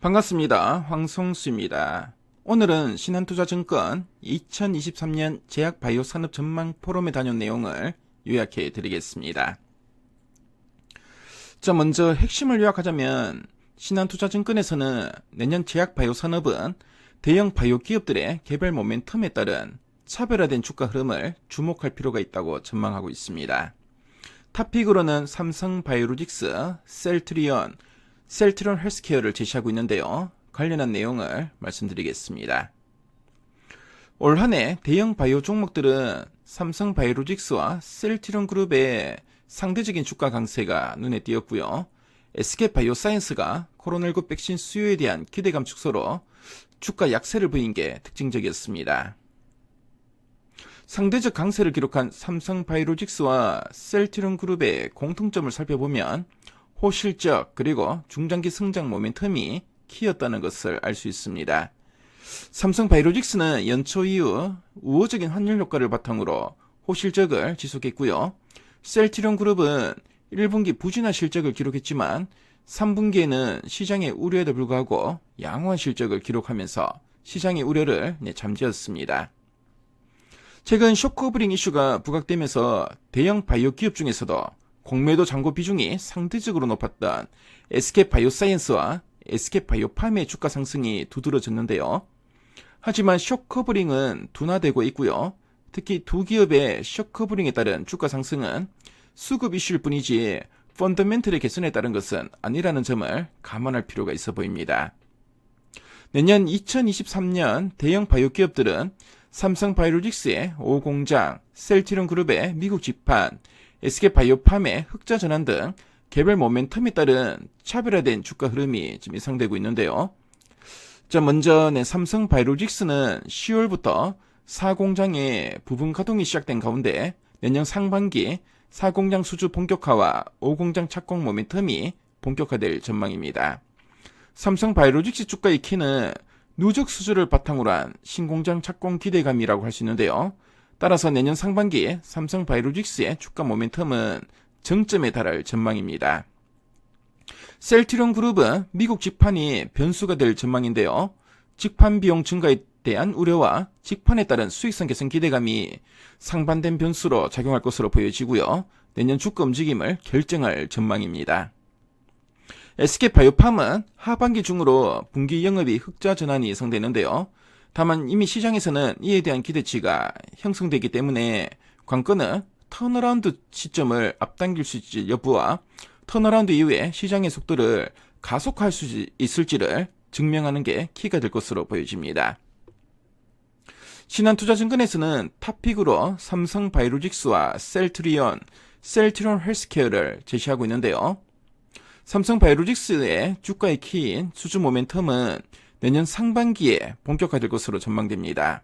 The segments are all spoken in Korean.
반갑습니다. 황성수입니다. 오늘은 신한투자증권 2023년 제약바이오 산업 전망 포럼에 다녀온 내용을 요약해 드리겠습니다. 자, 먼저 핵심을 요약하자면 신한투자증권에서는 내년 제약바이오 산업은 대형 바이오 기업들의 개발 모멘텀에 따른 차별화된 주가 흐름을 주목할 필요가 있다고 전망하고 있습니다. 탑픽으로는 삼성바이오로직스, 셀트리온 헬스케어를 제시하고 있는데요. 관련한 내용을 말씀드리겠습니다. 올 한 해 대형 바이오 종목들은 삼성바이오로직스와 셀트리온 그룹의 상대적인 주가 강세가 눈에 띄었고요. SK바이오사이언스가 코로나19 백신 수요에 대한 기대감 축소로 주가 약세를 보인 게 특징적이었습니다. 상대적 강세를 기록한 삼성바이오로직스와 셀트리온 그룹의 공통점을 살펴보면 호실적 그리고 중장기 성장 모멘텀이 키였다는 것을 알 수 있습니다. 삼성바이오로직스는 연초 이후 우호적인 환율 효과를 바탕으로 호실적을 지속했고요. 셀트리온 그룹은 1분기 부진한 실적을 기록했지만 3분기에는 시장의 우려에도 불구하고 양호한 실적을 기록하면서 시장의 우려를 잠재웠습니다. 최근 쇼커브링 이슈가 부각되면서 대형 바이오 기업 중에서도 공매도 잔고 비중이 상대적으로 높았던 SK바이오사이언스와 SK바이오팜의 주가 상승이 두드러졌는데요. 하지만 쇼커브링은 둔화되고 있고요. 특히 두 기업의 쇼커브링에 따른 주가 상승은 수급 이슈일 뿐이지 펀더멘털의 개선에 따른 것은 아니라는 점을 감안할 필요가 있어 보입니다. 내년 2023년 대형 바이오 기업들은 삼성바이오로직스의 5공장, 셀트리온 그룹의 미국 지판, SK바이오팜의 흑자 전환 등 개별 모멘텀에 따른 차별화된 주가 흐름이 지금 예상되고 있는데요. 자, 먼저 삼성바이오로직스는 10월부터 4공장의 부분 가동이 시작된 가운데 내년 상반기 4공장 수주 본격화와 5공장 착공 모멘텀이 본격화될 전망입니다. 삼성바이오로직스 주가의 키는 누적 수주를 바탕으로 한 신공장 착공 기대감이라고 할 수 있는데요. 따라서 내년 상반기 삼성바이오로직스의 주가 모멘텀은 정점에 달할 전망입니다. 셀트리온 그룹은 미국 직판이 변수가 될 전망인데요. 직판 비용 증가에 대한 우려와 직판에 따른 수익성 개선 기대감이 상반된 변수로 작용할 것으로 보여지고요. 내년 주가 움직임을 결정할 전망입니다. SK바이오팜은 하반기 중으로 분기 영업이 흑자 전환이 예상되는데요. 다만 이미 시장에서는 이에 대한 기대치가 형성되기 때문에 관건은 턴어라운드 시점을 앞당길 수 있을지 여부와 턴어라운드 이후에 시장의 속도를 가속화할 수 있을지를 증명하는 게 키가 될 것으로 보여집니다. 신한투자증권에서는 탑픽으로 삼성바이오로직스와 셀트리온 헬스케어를 제시하고 있는데요. 삼성바이오로직스의 주가의 키인 수주 모멘텀은 내년 상반기에 본격화될 것으로 전망됩니다.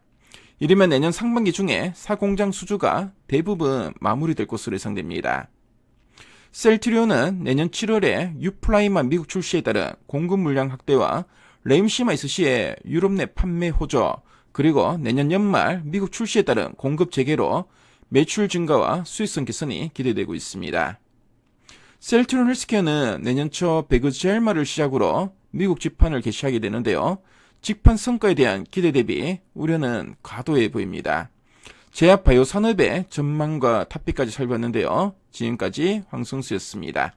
이르면 내년 상반기 중에 4공장 수주가 대부분 마무리될 것으로 예상됩니다. 셀트리온은 내년 7월에 유플라이만 미국 출시에 따른 공급 물량 확대와 레임시마이스 시의 유럽 내 판매 호조, 그리고 내년 연말 미국 출시에 따른 공급 재개로 매출 증가와 수익성 개선이 기대되고 있습니다. 셀트리온 헬스케어는 내년 초 배그 젤마를 시작으로 미국 지판을 개시하게 되는데요. 직판 성과에 대한 기대 대비 우려는 과도해 보입니다. 제약 바이오 산업의 전망과 탑픽까지 살펴봤는데요. 지금까지 황성수였습니다.